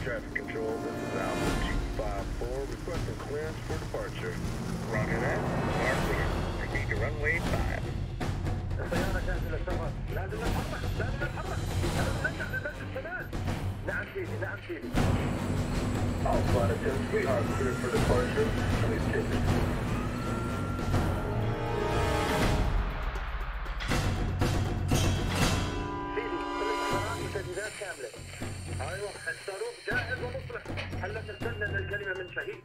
traffic control. This is Alpha 254, requesting clearance for departure. Roger that. Are clear. Proceed to runway 5. السيارة جاهزة للسفر. لازم نتحرك. لازم نتحرك. لازم ننجح للمسجد كمان. نعم سيدي. نعم سيدي. Alpha 10-3 are clear for departure. Please take it. كاملة. ايوه الصاروخ جاهز ومصلح. هلا تستنى ان الكلمة من شهيد.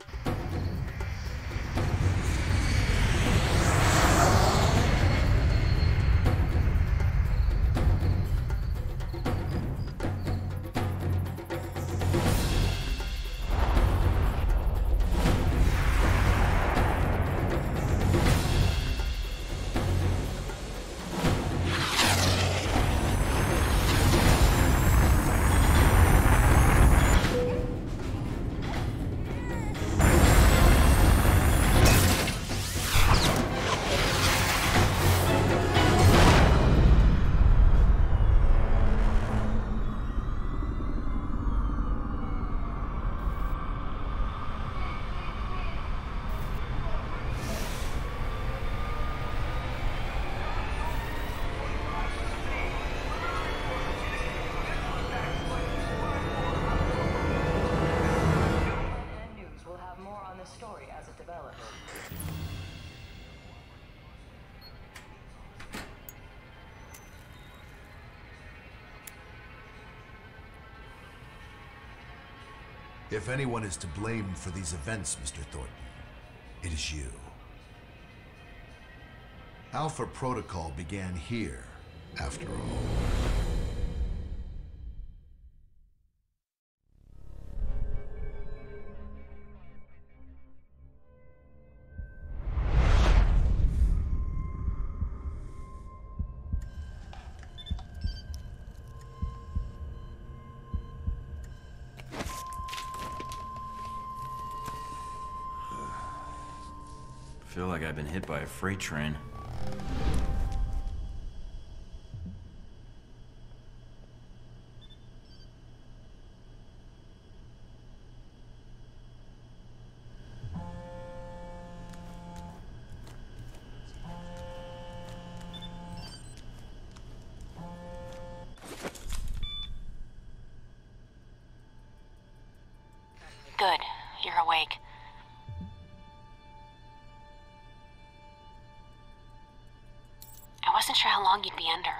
If anyone is to blame for these events, Mr. Thorton, it is you. Alpha Protocol began here, after all. I feel like I've been hit by a freight train. Good. You're awake. I wasn't sure how long you'd be under.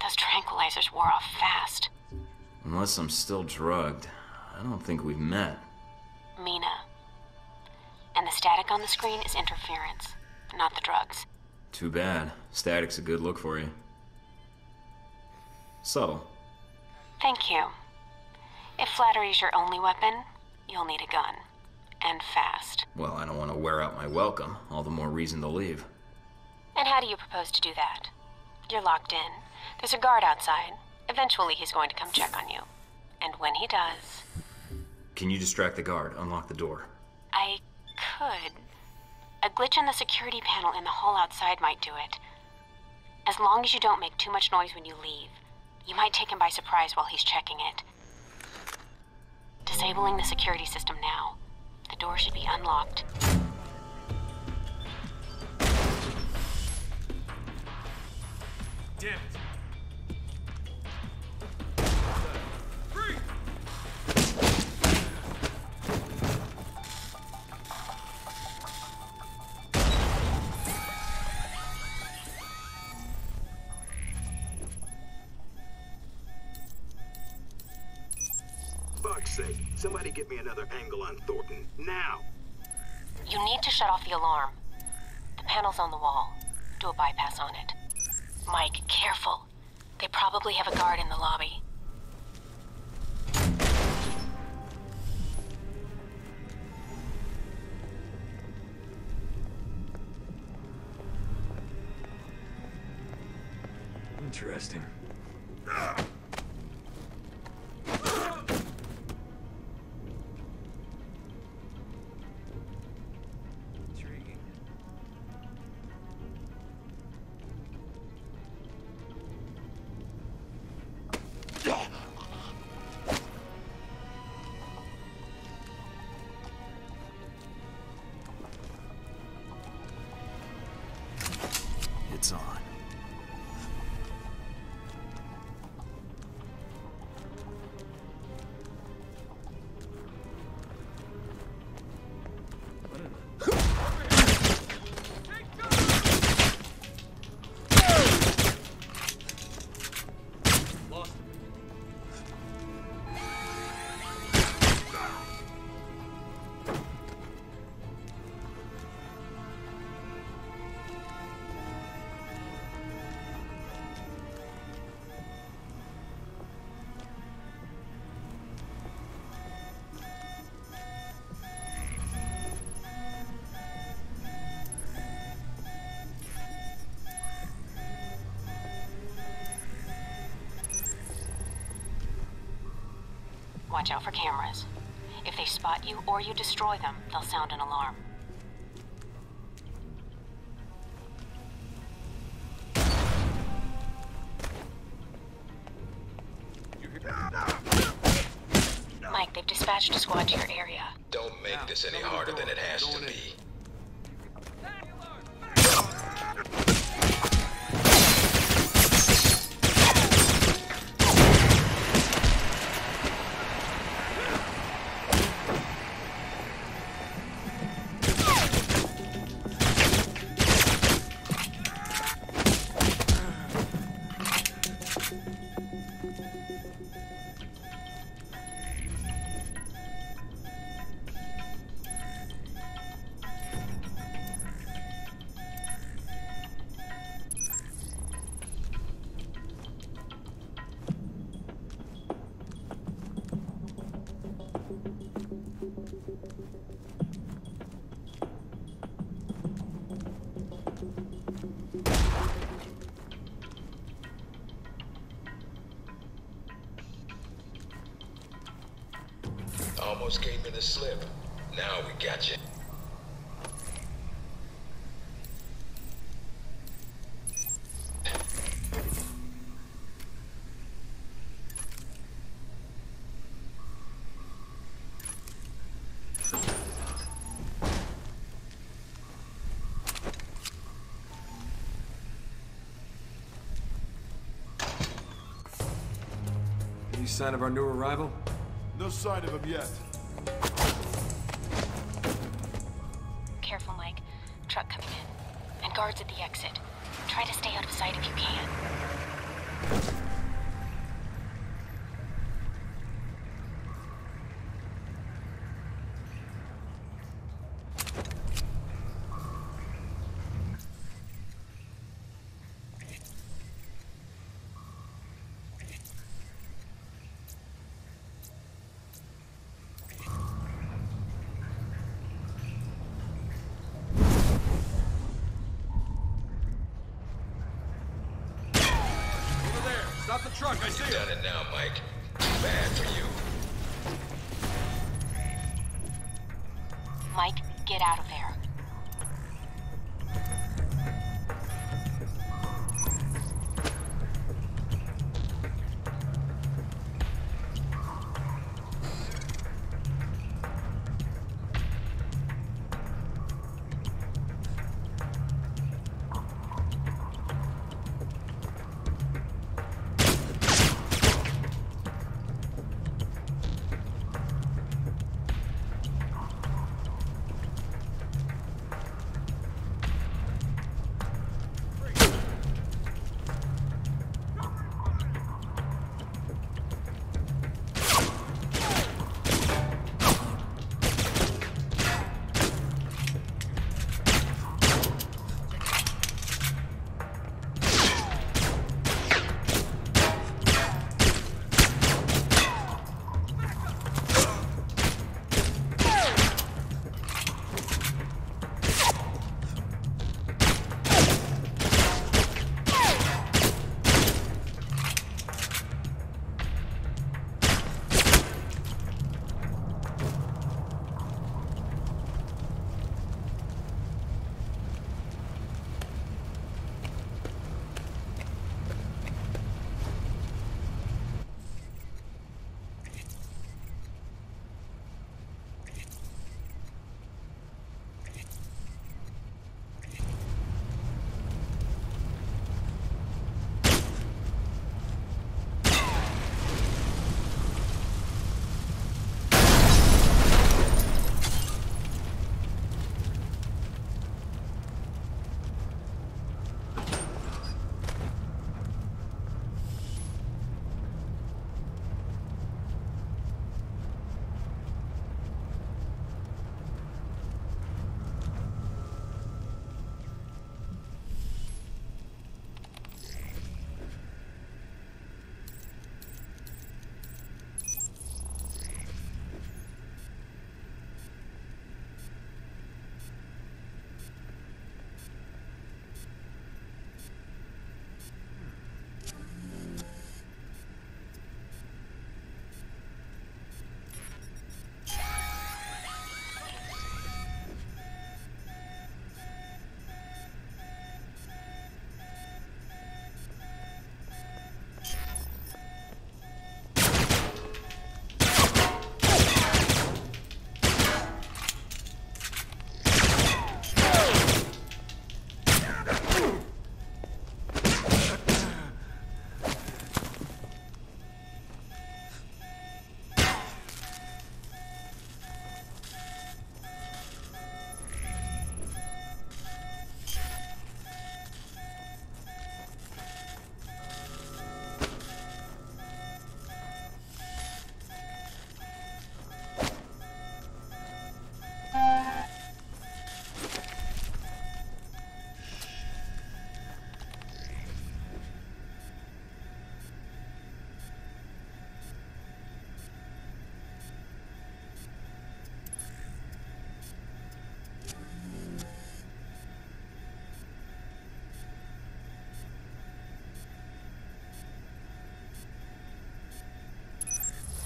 Those tranquilizers wore off fast. Unless I'm still drugged, I don't think we've met. Mina. And the static on the screen is interference, not the drugs. Too bad. Static's a good look for you. Subtle. Thank you. If flattery's your only weapon, you'll need a gun. And fast. Well, I don't want to wear out my welcome. All the more reason to leave. And how do you propose to do that? You're locked in. There's a guard outside. Eventually he's going to come check on you. And when he does... Can you distract the guard? Unlock the door. I could. A glitch in the security panel in the hall outside might do it. As long as you don't make too much noise when you leave, you might take him by surprise while he's checking it. Disabling the security system now. The door should be unlocked. Damn it. Fuck's sake, somebody get me another angle on Thornton, now! You need to shut off the alarm. The panel's on the wall. Do a bypass on it. Mike, careful. They probably have a guard in the lobby. Interesting. Intriguing. lights on. Watch out for cameras. If they spot you or you destroy them, they'll sound an alarm. Mike, they've dispatched a squad to your area. Don't make this any harder than it has to be. Almost gave me the slip. Now we got you. Any sign of our new arrival? No sign of him yet. Careful, Mike. Truck coming in. And guards at the exit. Try to stay out of sight if you can. Stop the truck, I see You've done it now, Mike. Too bad for you. Mike, get out of there.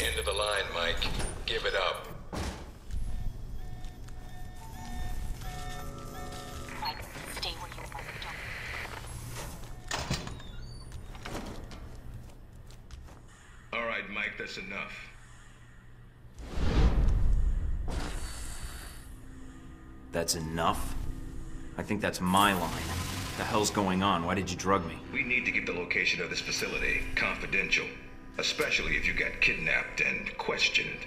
End of the line, Mike. Give it up. Mike, stay where you are. Don't... All right, Mike, that's enough. That's enough? I think that's my line. What the hell's going on? Why did you drug me? We need to get the location of this facility confidential, especially if you got kidnapped and questioned.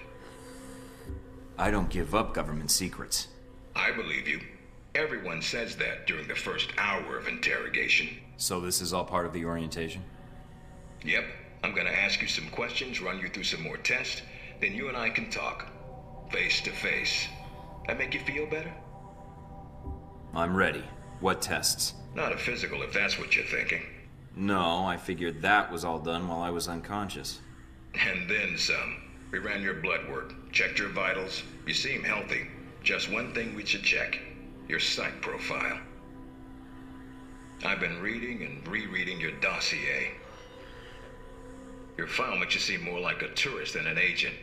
I don't give up government secrets. I believe you. Everyone says that during the first hour of interrogation. So this is all part of the orientation? Yep. I'm gonna ask you some questions, run you through some more tests, then you and I can talk. Face to face. That make you feel better? I'm ready. What tests? Not a physical, if that's what you're thinking. No, I figured that was all done while I was unconscious. And then some. We ran your blood work, checked your vitals. You seem healthy. Just one thing we should check. Your psych profile. I've been reading and rereading your dossier. Your file makes you seem more like a tourist than an agent.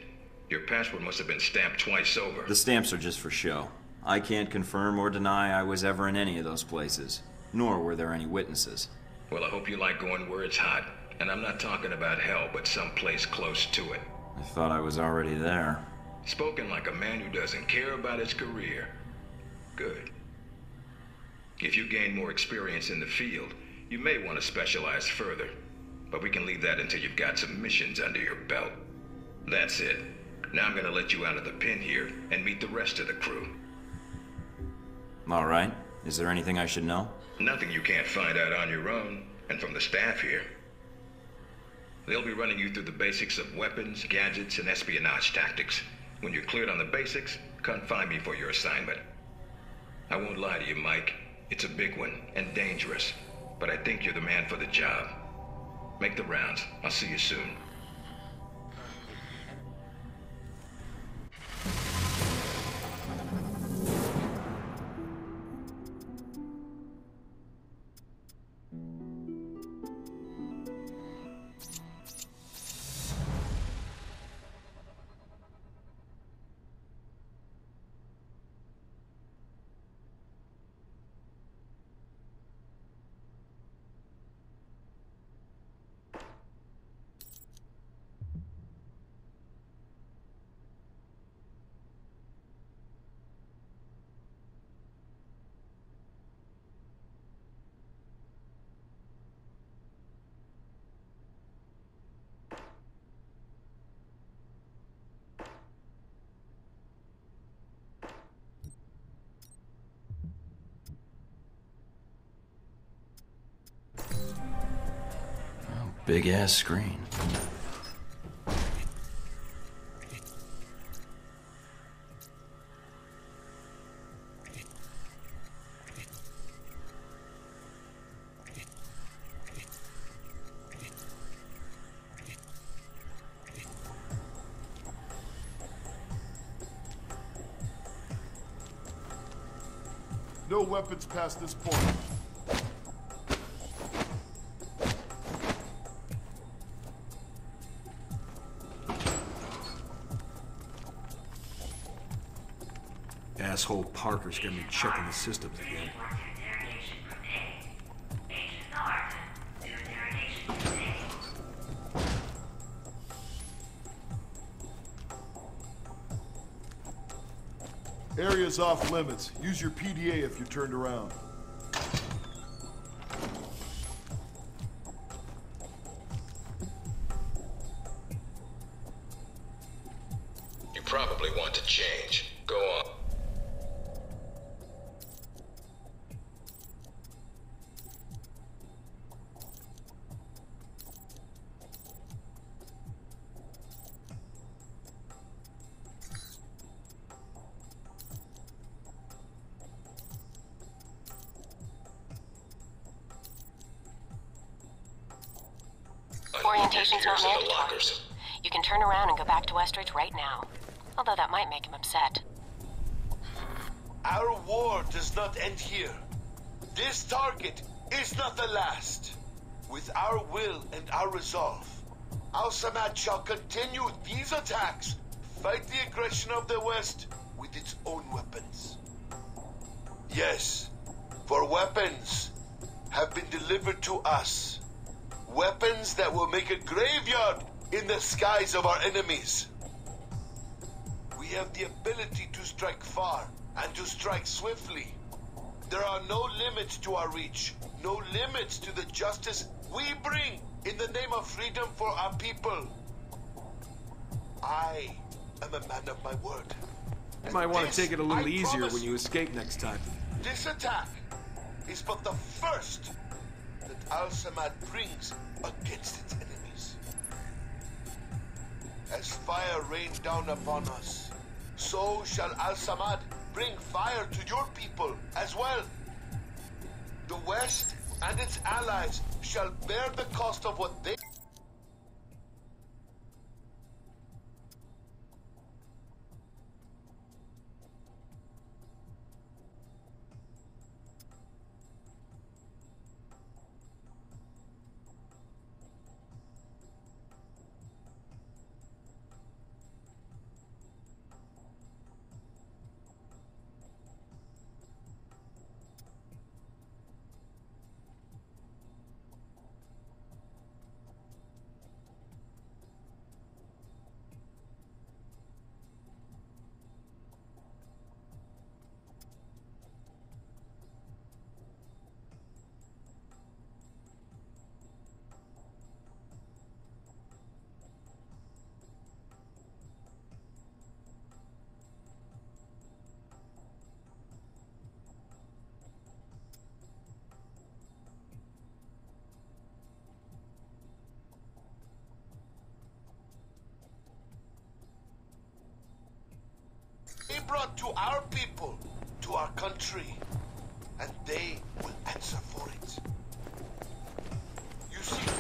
Your passport must have been stamped twice over. The stamps are just for show. I can't confirm or deny I was ever in any of those places. Nor were there any witnesses. Well, I hope you like going where it's hot. And I'm not talking about hell, but someplace close to it. I thought I was already there. Spoken like a man who doesn't care about his career. Good. If you gain more experience in the field, you may want to specialize further. But we can leave that until you've got some missions under your belt. That's it. Now I'm gonna let you out of the pen here and meet the rest of the crew. All right. Is there anything I should know? Nothing you can't find out on your own, and from the staff here. They'll be running you through the basics of weapons, gadgets, and espionage tactics. When you're cleared on the basics, come find me for your assignment. I won't lie to you, Mike. It's a big one, and dangerous. But I think you're the man for the job. Make the rounds. I'll see you soon. Big ass screen. No weapons past this point. Asshole Parker's gonna be checking the systems again. Area's off limits. Use your PDA if you're turned around. You probably want to change. Go on. Orientation's not Here's in the mandatory. lockers. You can turn around and go back to Westridge right now. Although that might make him upset. Our war does not end here. This target is not the last. With our will and our resolve, Al-Samad shall continue these attacks, fight the aggression of the West with its own weapons. Yes, for weapons have been delivered to us. Weapons that will make a graveyard in the skies of our enemies. We have the ability to strike far and to strike swiftly. There are no limits to our reach, no limits to the justice we bring in the name of freedom for our people. I am a man of my word. You might want to take it a little I easier promise when you escape next time. This attack is but the first that Al-Samad brings against its enemies. As fire rained down upon us, so shall Al-Samad bring fire to your people as well. The West and its allies shall bear the cost of what they... They brought to our people, to our country, and they will answer for it. You see,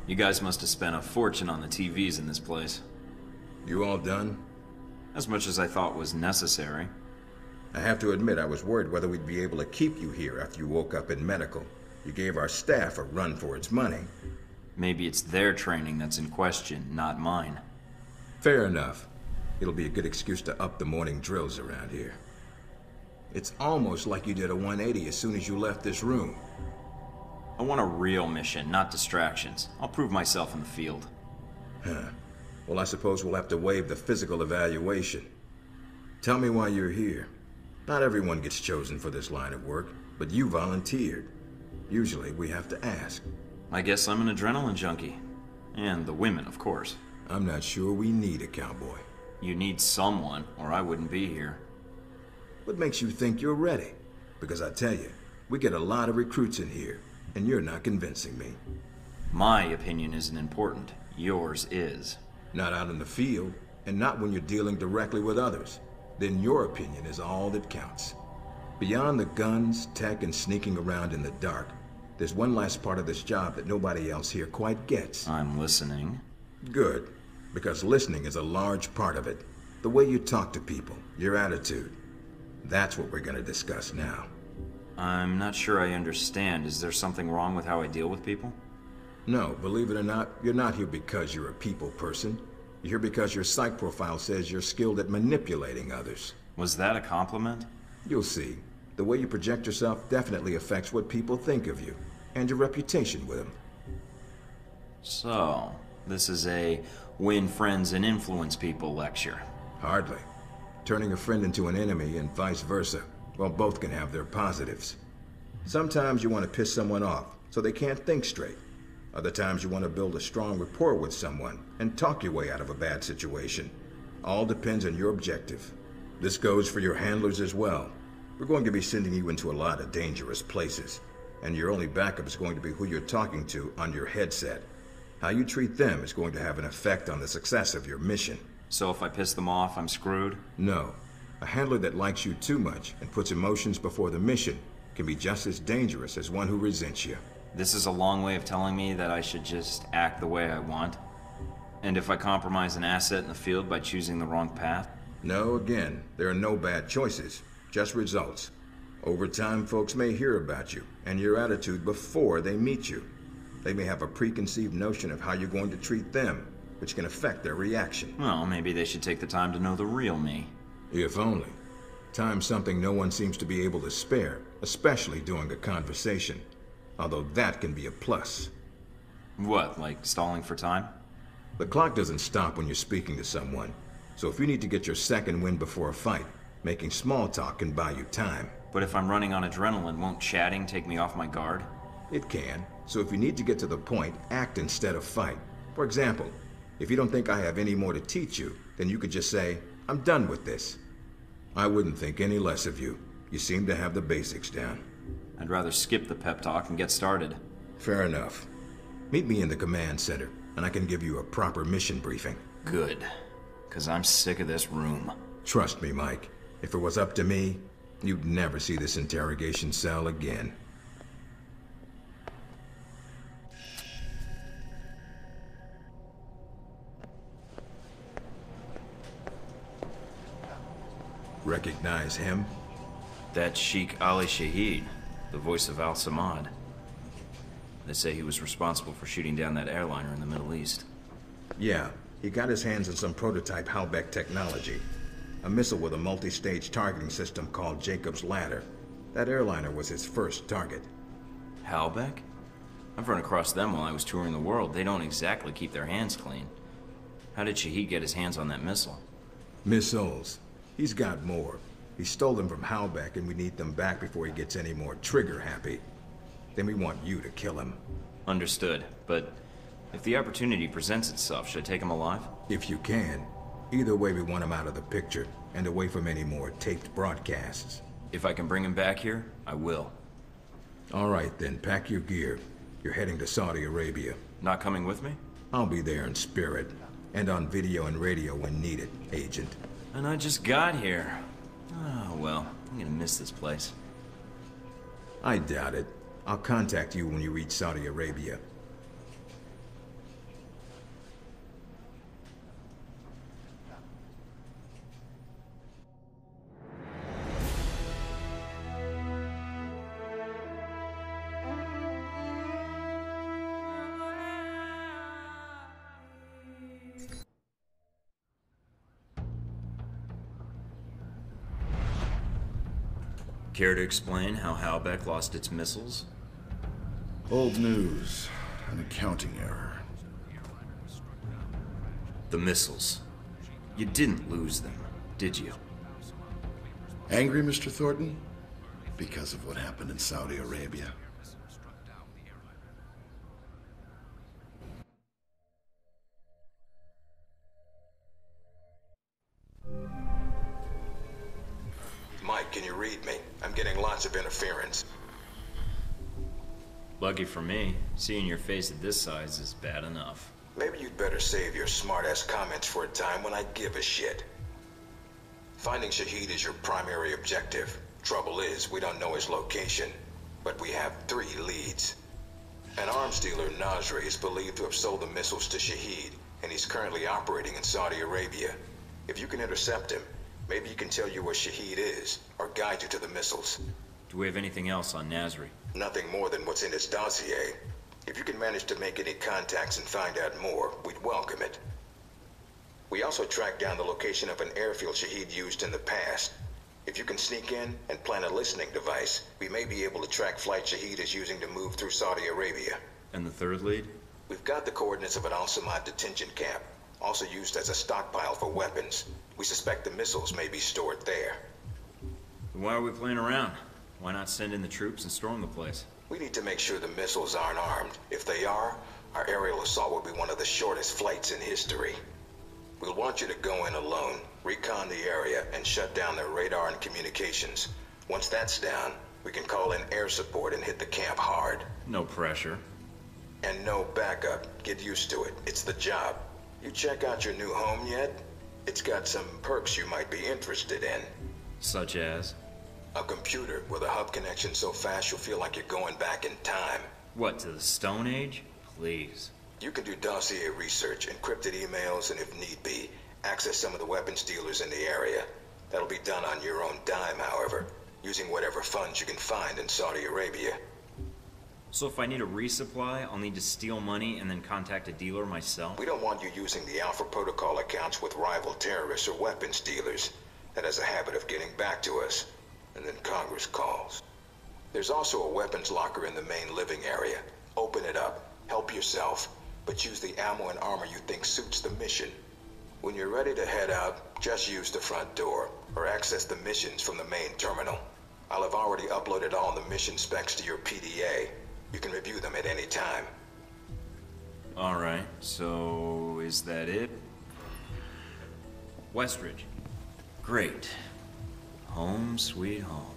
You guys must have spent a fortune on the TVs in this place. You all done? As much as I thought was necessary. I have to admit, I was worried whether we'd be able to keep you here after you woke up in medical. You gave our staff a run for its money. Maybe it's their training that's in question, not mine. Fair enough. It'll be a good excuse to up the morning drills around here. It's almost like you did a 180 as soon as you left this room. I want a real mission, not distractions. I'll prove myself in the field. Huh. Well, I suppose we'll have to waive the physical evaluation. Tell me why you're here. Not everyone gets chosen for this line of work, but you volunteered. Usually, we have to ask. I guess I'm an adrenaline junkie. And the women, of course. I'm not sure we need a cowboy. You need someone, or I wouldn't be here. What makes you think you're ready? Because I tell you, we get a lot of recruits in here, and you're not convincing me. My opinion isn't important. Yours is. Not out in the field, and not when you're dealing directly with others. Then your opinion is all that counts. Beyond the guns, tech, and sneaking around in the dark, there's one last part of this job that nobody else here quite gets. I'm listening. Good, because listening is a large part of it. The way you talk to people, your attitude. That's what we're going to discuss now. I'm not sure I understand. Is there something wrong with how I deal with people? No, believe it or not, you're not here because you're a people person. You're here because your psych profile says you're skilled at manipulating others. Was that a compliment? You'll see. The way you project yourself definitely affects what people think of you, and your reputation with them. So, this is a win friends and influence people lecture. Hardly. Turning a friend into an enemy and vice versa. Well, both can have their positives. Sometimes you want to piss someone off so they can't think straight. Other times you want to build a strong rapport with someone and talk your way out of a bad situation. All depends on your objective. This goes for your handlers as well. We're going to be sending you into a lot of dangerous places, and your only backup is going to be who you're talking to on your headset. How you treat them is going to have an effect on the success of your mission. So if I piss them off, I'm screwed? No. A handler that likes you too much and puts emotions before the mission can be just as dangerous as one who resents you. This is a long way of telling me that I should just act the way I want? And if I compromise an asset in the field by choosing the wrong path? No, again, there are no bad choices, just results. Over time, folks may hear about you and your attitude before they meet you. They may have a preconceived notion of how you're going to treat them, which can affect their reaction. Well, maybe they should take the time to know the real me. If only. Time's something no one seems to be able to spare, especially during a conversation. Although that can be a plus. What, like stalling for time? The clock doesn't stop when you're speaking to someone. So if you need to get your second win before a fight, making small talk can buy you time. But if I'm running on adrenaline, won't chatting take me off my guard? It can. So if you need to get to the point, act instead of fight. For example, if you don't think I have any more to teach you, then you could just say, I'm done with this. I wouldn't think any less of you. You seem to have the basics down. I'd rather skip the pep talk and get started. Fair enough. Meet me in the command center, and I can give you a proper mission briefing. Good. 'Cause I'm sick of this room. Trust me, Mike. If it was up to me, you'd never see this interrogation cell again. Recognize him? That's Sheikh Ali Shahid, the voice of Al-Samad. They say he was responsible for shooting down that airliner in the Middle East. Yeah, he got his hands on some prototype Halbeck technology. A missile with a multi-stage targeting system called Jacob's Ladder. That airliner was his first target. Halbeck? I've run across them while I was touring the world. They don't exactly keep their hands clean. How did Shahid get his hands on that missile? Missiles. He's got more. He stole them from Halbeck, and we need them back before he gets any more trigger-happy. Then we want you to kill him. Understood, but if the opportunity presents itself, should I take him alive? If you can. Either way, we want him out of the picture, and away from any more taped broadcasts. If I can bring him back here, I will. All right, then, pack your gear. You're heading to Saudi Arabia. Not coming with me? I'll be there in spirit, and on video and radio when needed, Agent. And I just got here. Oh, well, I'm gonna miss this place. I doubt it. I'll contact you when you reach Saudi Arabia. Care to explain how Halbeck lost its missiles? Old news. An accounting error. The missiles. You didn't lose them, did you? Angry, Mr. Thornton? Because of what happened in Saudi Arabia? Mike, can you read me? I'm getting lots of interference. Lucky for me, seeing your face at this size is bad enough. Maybe you'd better save your smart-ass comments for a time when I give a shit. Finding Shahid is your primary objective. Trouble is, we don't know his location, but we have 3 leads. An arms dealer, Nasri, is believed to have sold the missiles to Shahid, and he's currently operating in Saudi Arabia. If you can intercept him, maybe he can tell you where Shahid is, or guide you to the missiles. Do we have anything else on Nasri? Nothing more than what's in his dossier. If you can manage to make any contacts and find out more, we'd welcome it. We also tracked down the location of an airfield Shahid used in the past. If you can sneak in and plant a listening device, we may be able to track flight Shahid is using to move through Saudi Arabia. And the third lead? We've got the coordinates of an Al-Samad detention camp, also used as a stockpile for weapons. We suspect the missiles may be stored there. Why are we playing around? Why not send in the troops and storm the place? We need to make sure the missiles aren't armed. If they are, our aerial assault will be one of the shortest flights in history. We'll want you to go in alone, recon the area, and shut down their radar and communications. Once that's down, we can call in air support and hit the camp hard. No pressure. And no backup. Get used to it. It's the job. You check out your new home yet? It's got some perks you might be interested in. Such as? A computer with a hub connection so fast you'll feel like you're going back in time. What, to the Stone Age? Please. You can do dossier research, encrypted emails, and if need be, access some of the weapons dealers in the area. That'll be done on your own dime, however, using whatever funds you can find in Saudi Arabia. So if I need a resupply, I'll need to steal money and then contact a dealer myself? We don't want you using the Alpha Protocol accounts with rival terrorists or weapons dealers. That has a habit of getting back to us, and then Congress calls. There's also a weapons locker in the main living area. Open it up, help yourself, but use the ammo and armor you think suits the mission. When you're ready to head out, just use the front door, or access the missions from the main terminal. I'll have already uploaded all the mission specs to your PDA. You can review them at any time. Alright, so is that it? Westridge. Great. Home sweet home.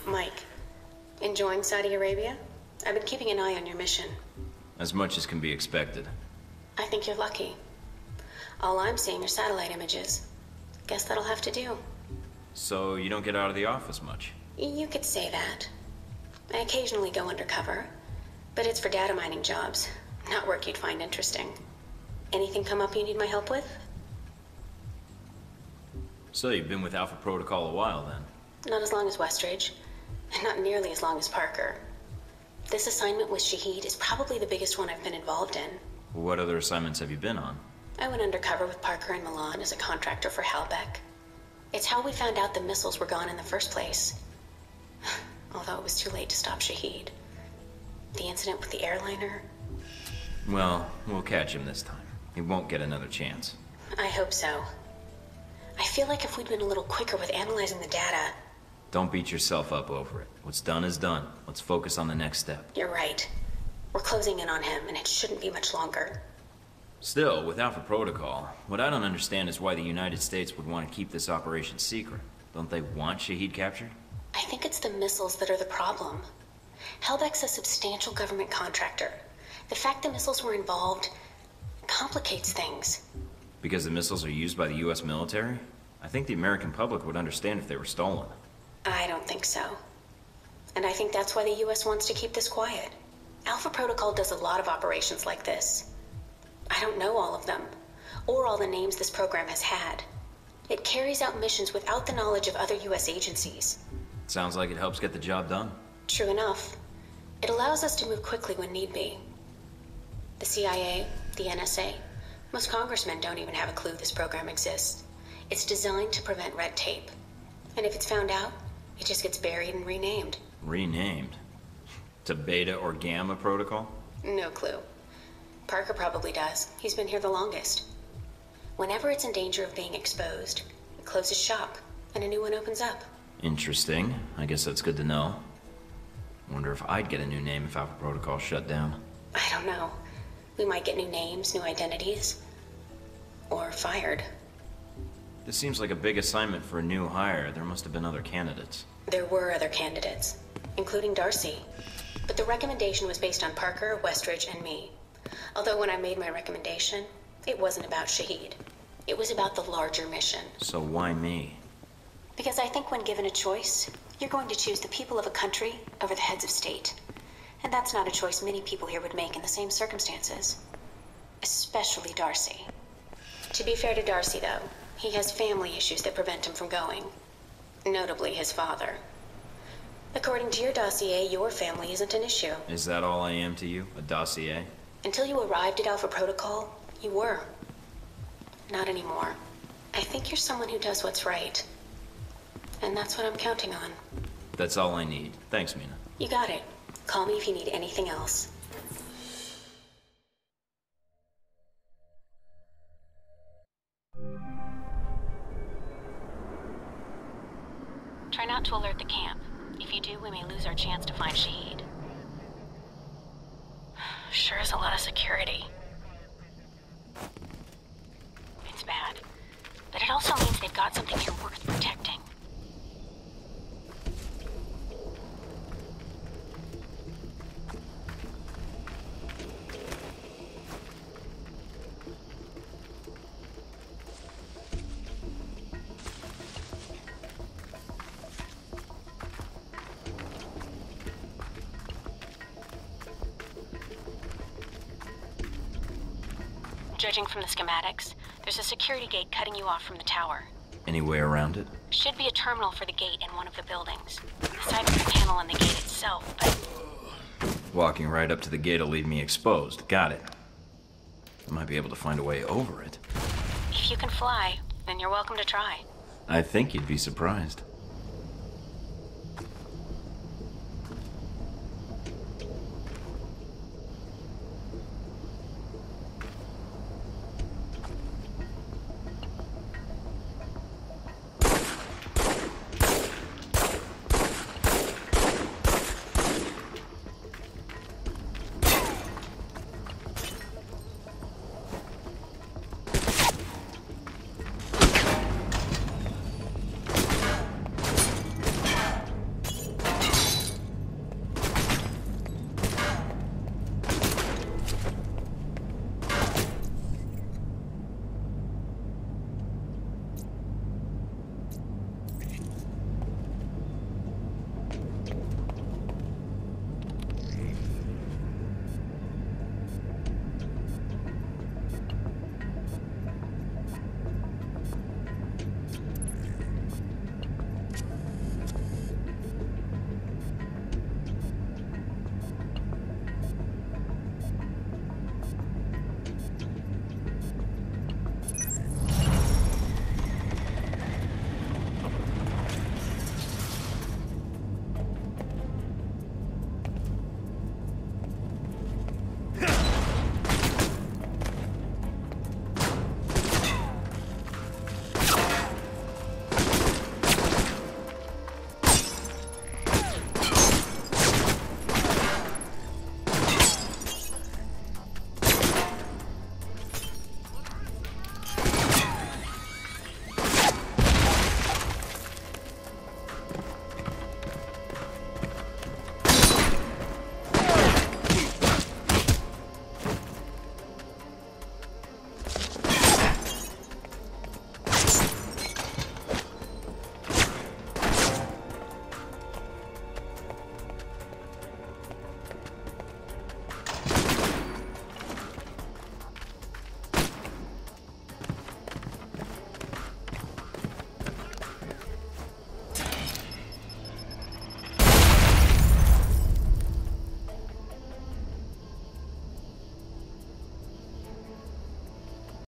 Mike, enjoying Saudi Arabia? I've been keeping an eye on your mission. As much as can be expected. I think you're lucky. All I'm seeing are satellite images. Guess that'll have to do. So you don't get out of the office much? You could say that. I occasionally go undercover, but it's for data mining jobs, not work you'd find interesting. Anything come up you need my help with? So you've been with Alpha Protocol a while then? Not as long as Westridge, and not nearly as long as Parker. This assignment with Shaheed is probably the biggest one I've been involved in. What other assignments have you been on? I went undercover with Parker in Milan as a contractor for Halbeck. It's how we found out the missiles were gone in the first place. Although it was too late to stop Shaheed. The incident with the airliner... Well, we'll catch him this time. He won't get another chance. I hope so. I feel like if we'd been a little quicker with analyzing the data... Don't beat yourself up over it. What's done is done. Let's focus on the next step. You're right. We're closing in on him, and it shouldn't be much longer. Still, with Alpha Protocol, what I don't understand is why the United States would want to keep this operation secret. Don't they want Shahid captured? I think it's the missiles that are the problem. Helbeck's a substantial government contractor. The fact the missiles were involved complicates things. Because the missiles are used by the US military? I think the American public would understand if they were stolen. I don't think so. And I think that's why the US wants to keep this quiet. Alpha Protocol does a lot of operations like this. I don't know all of them, or all the names this program has had. It carries out missions without the knowledge of other US agencies. Sounds like it helps get the job done. True enough. It allows us to move quickly when need be. The CIA, the NSA, most congressmen don't even have a clue this program exists. It's designed to prevent red tape. And if it's found out, it just gets buried and renamed. Renamed? To Beta or Gamma Protocol? No clue. Parker probably does. He's been here the longest. Whenever it's in danger of being exposed, it closes shop, and a new one opens up. Interesting. I guess that's good to know. Wonder if I'd get a new name if Alpha Protocol shut down. I don't know. We might get new names, new identities. Or fired. This seems like a big assignment for a new hire. There must have been other candidates. There were other candidates, including Darcy. But the recommendation was based on Parker, Westridge, and me. Although when I made my recommendation, it wasn't about Shahid. It was about the larger mission. So why me? Because I think when given a choice, you're going to choose the people of a country over the heads of state. And that's not a choice many people here would make in the same circumstances. Especially Darcy. To be fair to Darcy, though, he has family issues that prevent him from going. Notably his father. According to your dossier, your family isn't an issue. Is that all I am to you? A dossier? Until you arrived at Alpha Protocol, you were. Not anymore. I think you're someone who does what's right. And that's what I'm counting on. That's all I need. Thanks, Mina. You got it. Call me if you need anything else. Try not to alert the camp. If you do, we may lose our chance to find Shahid. Sure is a lot of security. It's bad. But it also means they've got something here worth protecting. Judging from the schematics, there's a security gate cutting you off from the tower. Any way around it? Should be a terminal for the gate in one of the buildings. Aside from the panel and the gate itself, but... Walking right up to the gate will leave me exposed. Got it. I might be able to find a way over it. If you can fly, then you're welcome to try. I think you'd be surprised.